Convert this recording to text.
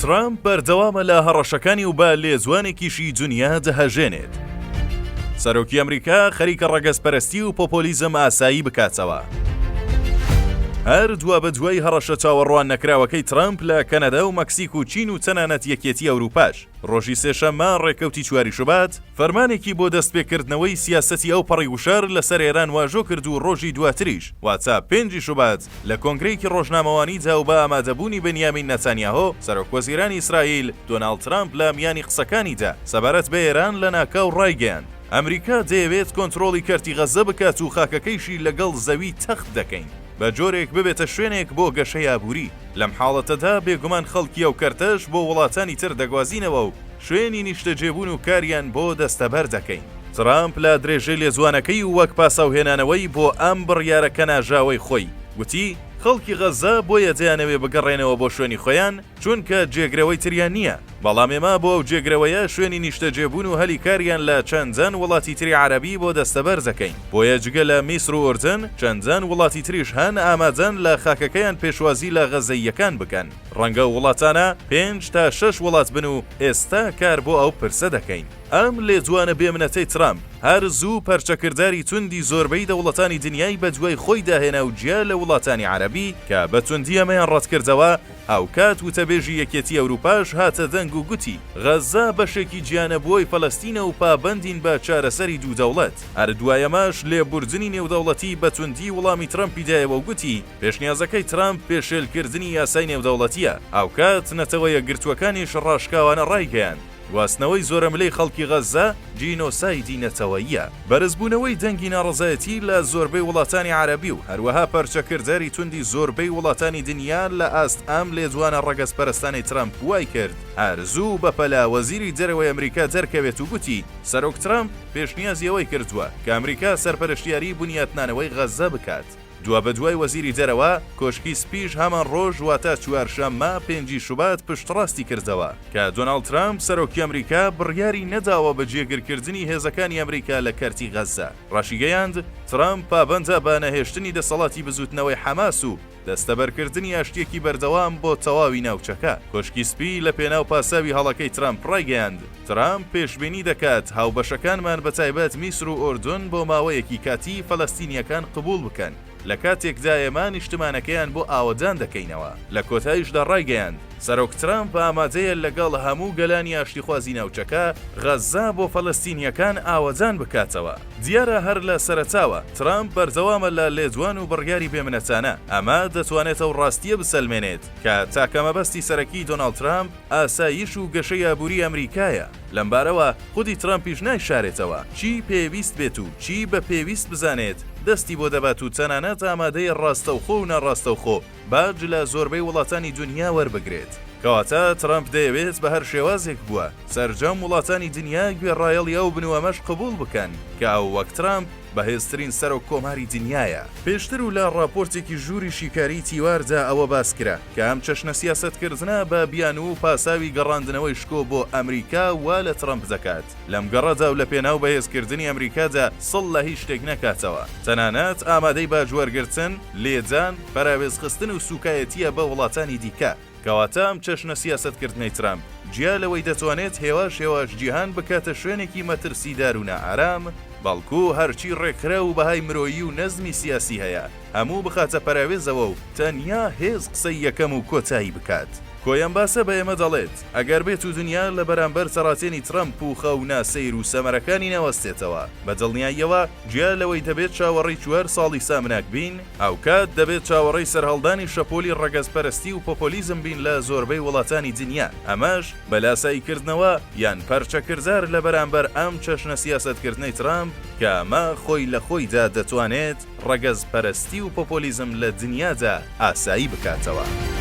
ترامپ بەردەوامە لە هەڕەشەکانی و بە لێزوانێکیشی دنیا دەهەژێنێت. سەرۆکی ئەمریکا خەریکە ڕەگەزپەرستی و پۆپۆلیزم ئاسایی بکاتەوە. هەر دوا بە دوای هەڕەشە چاوەڕوان نەکراوەکەی ترامپ لە کەنەدا و مەکسیک و چین و تەنانەت یەکێتی ئەوروپاش ڕۆژی سێشەممە ڕێکەوتی چواری شوبات فەرمانێکی بۆ دەستپێکردنەوەی سیاسەتی ئەو پەڕی وشار لەسەر ئێران واژۆ کرد و ڕۆژی دواتریش واتە 5 شوبات لە کۆنگرەیەکی ڕۆژنامەوانی دا و بە ئامادەبوونی بەنیامین نەتانیاهۆ سەرۆکوەزیرانی ئیسرائیل دۆناڵد ترامپ لە میانی قسەکانیدا سەبارەت بە ئێران لە ناکاو ڕایگەیاند ئەمریکا دەیەوێت کۆنتڕۆڵی کەرتی غەزە بکات و خاکەکەیشی لەگەڵ زەوی تەخت دەکەین بە جۆرێک ببێتە شوێنێک بۆ گەشەی ئابووری. لەم حاڵەتەدا بێگومان خەڵکی ئەو کەرتەش بۆ وڵاتانی تر دەگوازینەوە و شوێنی نیشتەجێبوون و کاریان بۆ دەستەبەر دەکەین. ترامپ لە درێژەی لێزوانەکەی و وەک پاساوهێنانەوەی بۆ ئەم بڕیارەکە ناژاوەی خۆی وتی خەڵکی غەزە بۆیە دەیانەوێ بگەڕێنەوە بۆ شوێنی خۆیان چونکە جێگرەوەی تریان نییە، بەڵام ئێمە بۆ ئەو جێگرەوەیە شوێنی نیشتەجێبوون و هەلی کاریان لە چەندەن وڵاتی تری عەرەبی بۆ دەستەبەر دەکەین. بۆیە جگە لە میسر و ئوردن چەندەن وڵاتی تریش هەن ئامادەن لە خاکەکەیان پێشوازی لە غەزەییەکان بکەن. ڕەنگە وڵاتانە 5 تا 6 وڵات بن و ئێستا کار بۆ ئەو پرسە دەکەین. ئەم لێجوانە بێمنەتەی ترامپ هەر زوو پەرچەکرداری توندی زۆربەی دەوڵەتانی دنیای بە دوای خۆی داهێنا و جیا لە وڵاتانی عەرەبی کە بە توندی ئەمەیان ڕەتکردەوە ئەو کات وتەبێژی یەکێتی ئەوروپاش هاتە دەنگ و گوتی غەزە بەشێکی گیانەبووەی فەلەستینە و پابەندین بە چارەسەری دوو دەوڵەت. هەر دوایەماش لێبوردنی نێودەوڵەتی بە توندی وەڵامی ترامپی دایەوە و گوتی پێشنیازەکەی ترامپ پێشێلکردنی یاسای نێودەوڵەتیە. ئەو کات نەتەوە یەکگرتووەکانیش ڕاشکاوانە ڕایگەیاند. گواستنەوەی زۆرەملەی خەڵکی غەزە جینۆسایدی نەتەوەییە. بەرزبوونەوەی دەنگی ناڕەزایەتی لە زۆربەی وڵاتانی عەرەبی و هەروەها پەرچەکرداری توندی زۆربەی وڵاتانی دنیا لە ئاست ئەم لێجوانە ڕەگەزپەرستانی ترامپ وای کرد ئارزوو بەپەلا وەزیری دەرەوەی ئەمریکا دەرکەوێت و گوتی سەرۆک ترامپ پێشنیازیەوەی کردووە کە ئەمریکا سەرپەرشتیاری بنیاتنانەوەی غەزە بکات. دوا بە دوای وەزیری دەرەوە کۆشکی سپیش هەمان ڕۆژ واتە چوارشەممە 5 شوبات پشتڕاستی کردەوە کە دۆناڵد ترامپ سەرۆکی ئەمریکا بڕیاری نەداوە بە جێگیرکردنی هێزەکانی ئەمریکا لە کەرتی غەزە. ڕاشیگەیاند ترامپ پابەندە بە نەهێشتنی دەسەڵاتی بزوتنەوەی حەماس و دەستەبەرکردنی ئاشتیەکی بەردەوام بۆ تەواوی ناوچەکە. کۆشکی سپی لە پێناو پاساوی هەڵەکەی ترامپ ڕایگەیاند ترامپ پێشبینی دەکات هاوبەشەکانمان بەتایبەت میسر و ئوردن بۆ ماوەیەکی کاتی فەلەستینیەکان قبول بکەن لە کاتێکدا ئێمە نیشتمانەکەیان بۆ ئاوەدان دەکەینەوە. لە کۆتاییشدا ڕایگەیاند سەرۆک ترامپ ئامادەیە لەگەڵ هەموو گەلانی ئاشتیخوازی ناوچەکە غەزە بۆ فەلەستینیەکان ئاوەدان بکاتەوە. دیارە هەر لە سەرەتاوە ترامپ بەردەوامە لە لێجوان و بڕیاری بێمنەتانە ئەمە دەتوانێتە و ڕاستیە بسەلمێنێت کە تاکەمەبەستی سەرەکی دۆناڵد ترامپ ئاسایش و گەشەی ئابووری ئەمریکایە. لەمبارەوە خودی ترامپیش نایشارێتەوە چی پێویست بێت و چی بە پێویست بزانێت دەستی بۆ دەبات و تەنانەت ئامادەی ڕاستەوخۆ و نەڕاستەوخۆ باج لە زۆربەی وڵاتانی دنیا وەربگرێت. کەواتە ترامپ دەیەوێت بە هەر شێوازێک بووە سەرجەم وڵاتانی دنیا گوێڕایەڵی ئەو بنوەمەش قبول بکەن کە ئەو وەک ترامپ بەهێزترین سەرۆک کۆماری دنیایە. پێشتر و لە راپۆرتێکی ژووری شیکاری تیواردا ئەوە باس کرا کە ئەم چەشنە سیاسەتکردنە بە بیان و پاساوی گەڕاندنەوەی شکۆ بۆ ئەمریکا وا لە ترامپ دەکات. لەم گەڕەدا و لە پێناو بەهێزکردنی ئەمریکادا سڵ لە هیچ شتێک نەکاتەوە. تەنانەت ئامادەی باجوەرگرتن، لێجان، پەراوێزخستن و سوکایەتیە بە وڵاتانی دیکە. کەواتە ئەم چەشنە سیاسەتکردنەی ترامپ جیا لەوەی دەتوانێت هێواش جیهان بکاتە شوێنێکی مەترسیدار و نائارام بەڵکو هەرچی ڕێکخرا و بەهای مرۆیی و نەزمی سیاسی هەیە هەموو بخاتە پەراوێزەوە و تەنیا هێز قسەی یەکەم و کۆتایی بکات. کۆیان باسە بە ئێمە دەڵێت ئەگەر بێت و دنیا لە بەرامبەر سەراتێنی ترامپ و خەونا سەیر و سەمەرەکانی نەوەستێتەوە بە دڵنیاییەوە جیا لەوەی دەبێت چاوەڕێی 4 ساڵی سامناک بین ئەو کات دەبێت چاوەڕێی سەرهەڵدانی شەپۆلی ڕەگەزپەرستی و پۆپۆلیزم بین لە زۆربەی وڵاتانی دنیا. ئەمەش بەلاساییکردنەوە یان پەرچەکردار لە بەرامبەر ئەم چەشنە سیاسەتکردنەی ترامپ کە ئەمە خۆی لە خۆیدا دەتوانێت ڕەگەزپەرستی و پۆپۆلیزم لە دنیادا ئاسایی بکاتەوە.